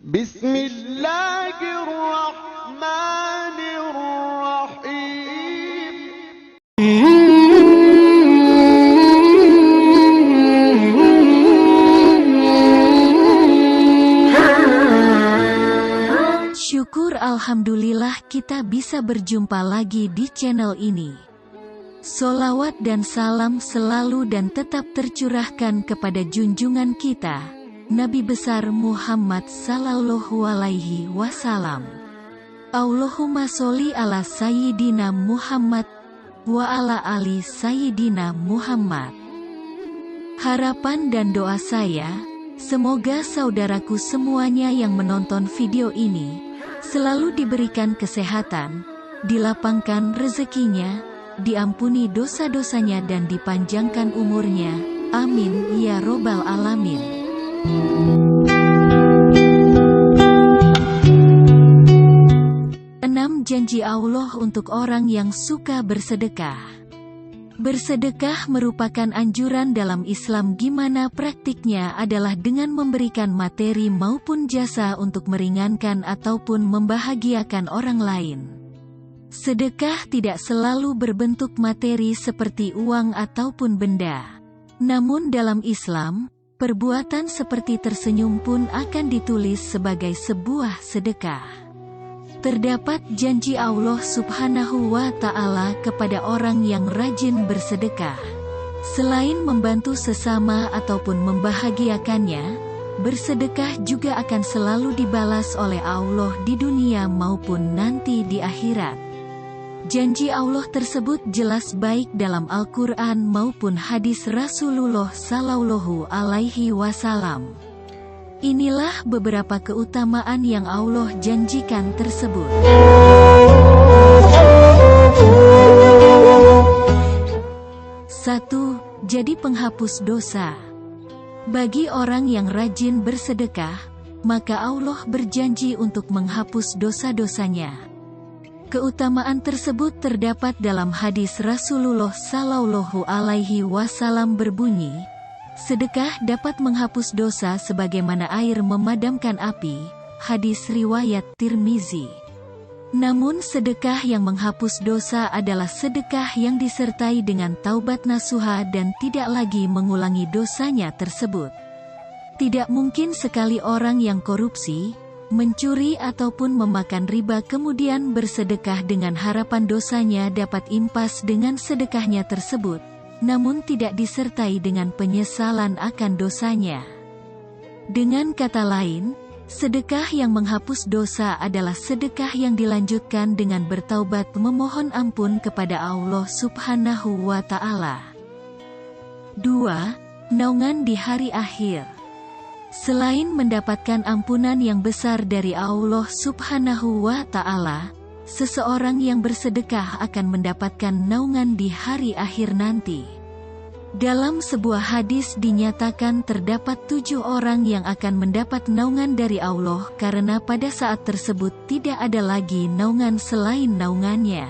Bismillahirrahmanirrahim. Syukur alhamdulillah kita bisa berjumpa lagi di channel ini. Sholawat dan salam selalu dan tetap tercurahkan kepada junjungan kita, Nabi besar Muhammad sallallahu alaihi wasallam. Allahumma sholli ala Sayyidina Muhammad wa ala ali Sayyidina Muhammad. Harapan dan doa saya, semoga saudaraku semuanya yang menonton video ini selalu diberikan kesehatan, dilapangkan rezekinya, diampuni dosa-dosanya dan dipanjangkan umurnya. Amin ya robbal alamin. Enam janji Allah untuk orang yang suka bersedekah. Bersedekah merupakan anjuran dalam Islam, gimana praktiknya adalah dengan memberikan materi maupun jasa untuk meringankan ataupun membahagiakan orang lain. Sedekah tidak selalu berbentuk materi seperti uang ataupun benda. Namun dalam Islam, perbuatan seperti tersenyum pun akan ditulis sebagai sebuah sedekah. Terdapat janji Allah Subhanahu wa Ta'ala kepada orang yang rajin bersedekah. Selain membantu sesama ataupun membahagiakannya, bersedekah juga akan selalu dibalas oleh Allah di dunia maupun nanti di akhirat. Janji Allah tersebut jelas baik dalam Al-Quran maupun hadis Rasulullah Sallallahu Alaihi Wasallam. Inilah beberapa keutamaan yang Allah janjikan tersebut. 1. Jadi penghapus dosa. Bagi orang yang rajin bersedekah, maka Allah berjanji untuk menghapus dosa-dosanya. Keutamaan tersebut terdapat dalam hadis Rasulullah Sallallahu Alaihi Wasallam berbunyi, sedekah dapat menghapus dosa sebagaimana air memadamkan api. Hadis riwayat Tirmizi. Namun sedekah yang menghapus dosa adalah sedekah yang disertai dengan taubat nasuha dan tidak lagi mengulangi dosanya tersebut. Tidak mungkin sekali orang yang korupsi, mencuri ataupun memakan riba kemudian bersedekah dengan harapan dosanya dapat impas dengan sedekahnya tersebut, namun tidak disertai dengan penyesalan akan dosanya. Dengan kata lain, sedekah yang menghapus dosa adalah sedekah yang dilanjutkan dengan bertaubat memohon ampun kepada Allah Subhanahu wa Ta'ala. 2. Naungan di hari akhir. Selain mendapatkan ampunan yang besar dari Allah Subhanahu wa Ta'ala, seseorang yang bersedekah akan mendapatkan naungan di hari akhir nanti. Dalam sebuah hadis dinyatakan terdapat 7 orang yang akan mendapat naungan dari Allah karena pada saat tersebut tidak ada lagi naungan selain naungannya.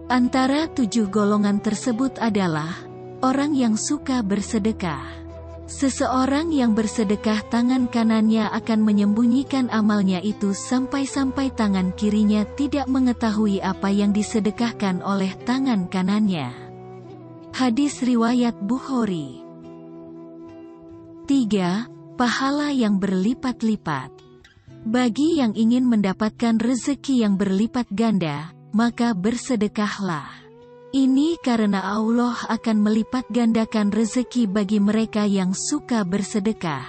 Antara 7 golongan tersebut adalah orang yang suka bersedekah. Seseorang yang bersedekah tangan kanannya akan menyembunyikan amalnya itu sampai-sampai tangan kirinya tidak mengetahui apa yang disedekahkan oleh tangan kanannya. Hadis riwayat Bukhari. 3. Pahala yang berlipat-lipat. Bagi yang ingin mendapatkan rezeki yang berlipat ganda, maka bersedekahlah. Ini karena Allah akan melipat gandakan rezeki bagi mereka yang suka bersedekah.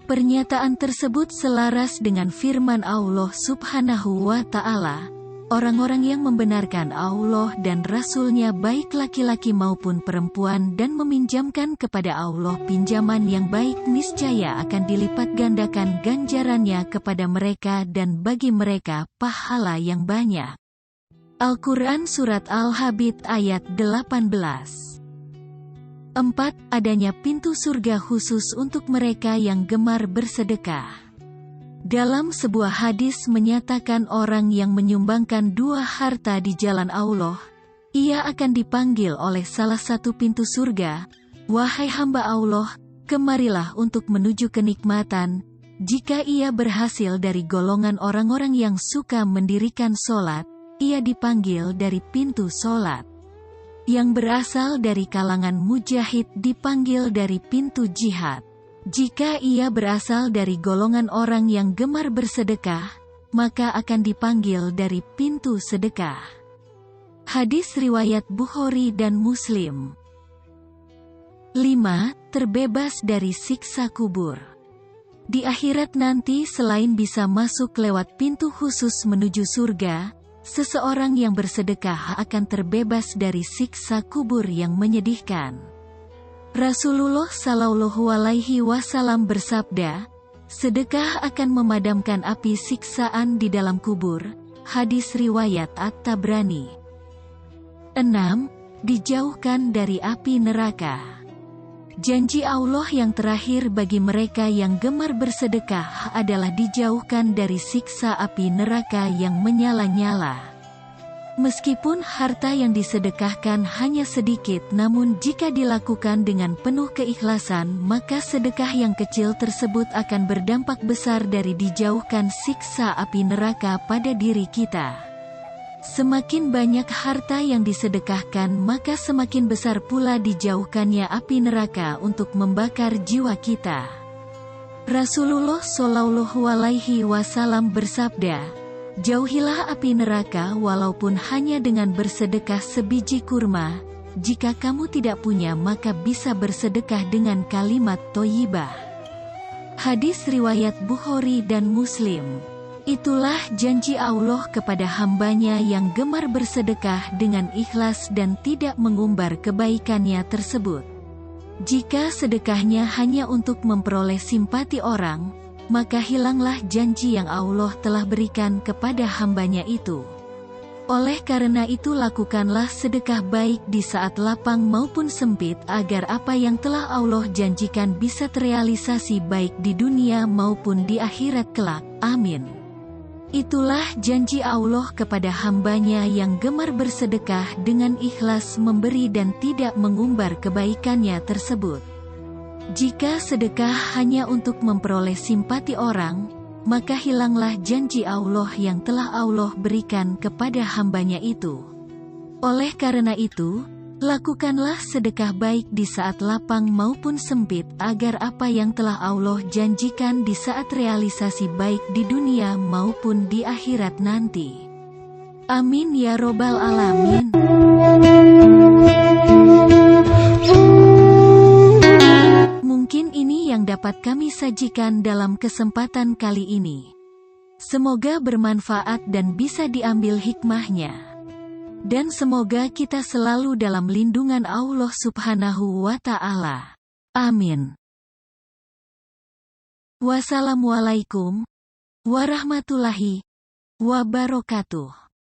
Pernyataan tersebut selaras dengan firman Allah Subhanahu wa Ta'ala, orang-orang yang membenarkan Allah dan Rasul-Nya baik laki-laki maupun perempuan dan meminjamkan kepada Allah pinjaman yang baik niscaya akan dilipat gandakan ganjarannya kepada mereka dan bagi mereka pahala yang banyak. Al-Quran Surat Al-Hadid ayat 18. 4. Adanya pintu surga khusus untuk mereka yang gemar bersedekah. Dalam sebuah hadis menyatakan orang yang menyumbangkan 2 harta di jalan Allah, ia akan dipanggil oleh salah satu pintu surga, "Wahai hamba Allah, kemarilah untuk menuju kenikmatan." Jika ia berhasil dari golongan orang-orang yang suka mendirikan sholat, ia dipanggil dari pintu sholat. Yang berasal dari kalangan mujahid dipanggil dari pintu jihad. Jika ia berasal dari golongan orang yang gemar bersedekah, maka akan dipanggil dari pintu sedekah. Hadis riwayat Bukhari dan Muslim. 5. Terbebas dari siksa kubur. Di akhirat nanti selain bisa masuk lewat pintu khusus menuju surga, seseorang yang bersedekah akan terbebas dari siksa kubur yang menyedihkan. Rasulullah Shallallahu Alaihi Wasallam bersabda, sedekah akan memadamkan api siksaan di dalam kubur. Hadis riwayat At-Tabrani. 6. Dijauhkan dari api neraka. Janji Allah yang terakhir bagi mereka yang gemar bersedekah adalah dijauhkan dari siksa api neraka yang menyala-nyala. Meskipun harta yang disedekahkan hanya sedikit, namun jika dilakukan dengan penuh keikhlasan, maka sedekah yang kecil tersebut akan berdampak besar dari dijauhkan siksa api neraka pada diri kita. Semakin banyak harta yang disedekahkan, maka semakin besar pula dijauhkannya api neraka untuk membakar jiwa kita. Rasulullah Shallallahu Alaihi Wasallam bersabda, jauhilah api neraka walaupun hanya dengan bersedekah sebiji kurma. Jika kamu tidak punya, maka bisa bersedekah dengan kalimat thayyibah. Hadis riwayat Bukhari dan Muslim. Itulah janji Allah kepada hambanya yang gemar bersedekah dengan ikhlas dan tidak mengumbar kebaikannya tersebut. Jika sedekahnya hanya untuk memperoleh simpati orang, maka hilanglah janji yang Allah telah berikan kepada hambanya itu. Oleh karena itu lakukanlah sedekah baik di saat lapang maupun sempit agar apa yang telah Allah janjikan bisa terrealisasi baik di dunia maupun di akhirat kelak. Amin. Itulah janji Allah kepada hambanya yang gemar bersedekah dengan ikhlas memberi dan tidak mengumbar kebaikannya tersebut. Jika sedekah hanya untuk memperoleh simpati orang, maka hilanglah janji Allah yang telah Allah berikan kepada hambanya itu. Oleh karena itu, lakukanlah sedekah baik di saat lapang maupun sempit agar apa yang telah Allah janjikan di saat realisasi baik di dunia maupun di akhirat nanti. Amin ya robbal alamin. Mungkin ini yang dapat kami sajikan dalam kesempatan kali ini. Semoga bermanfaat dan bisa diambil hikmahnya. Dan semoga kita selalu dalam lindungan Allah Subhanahu wa Ta'ala. Amin. Wassalamualaikum warahmatullahi wabarakatuh.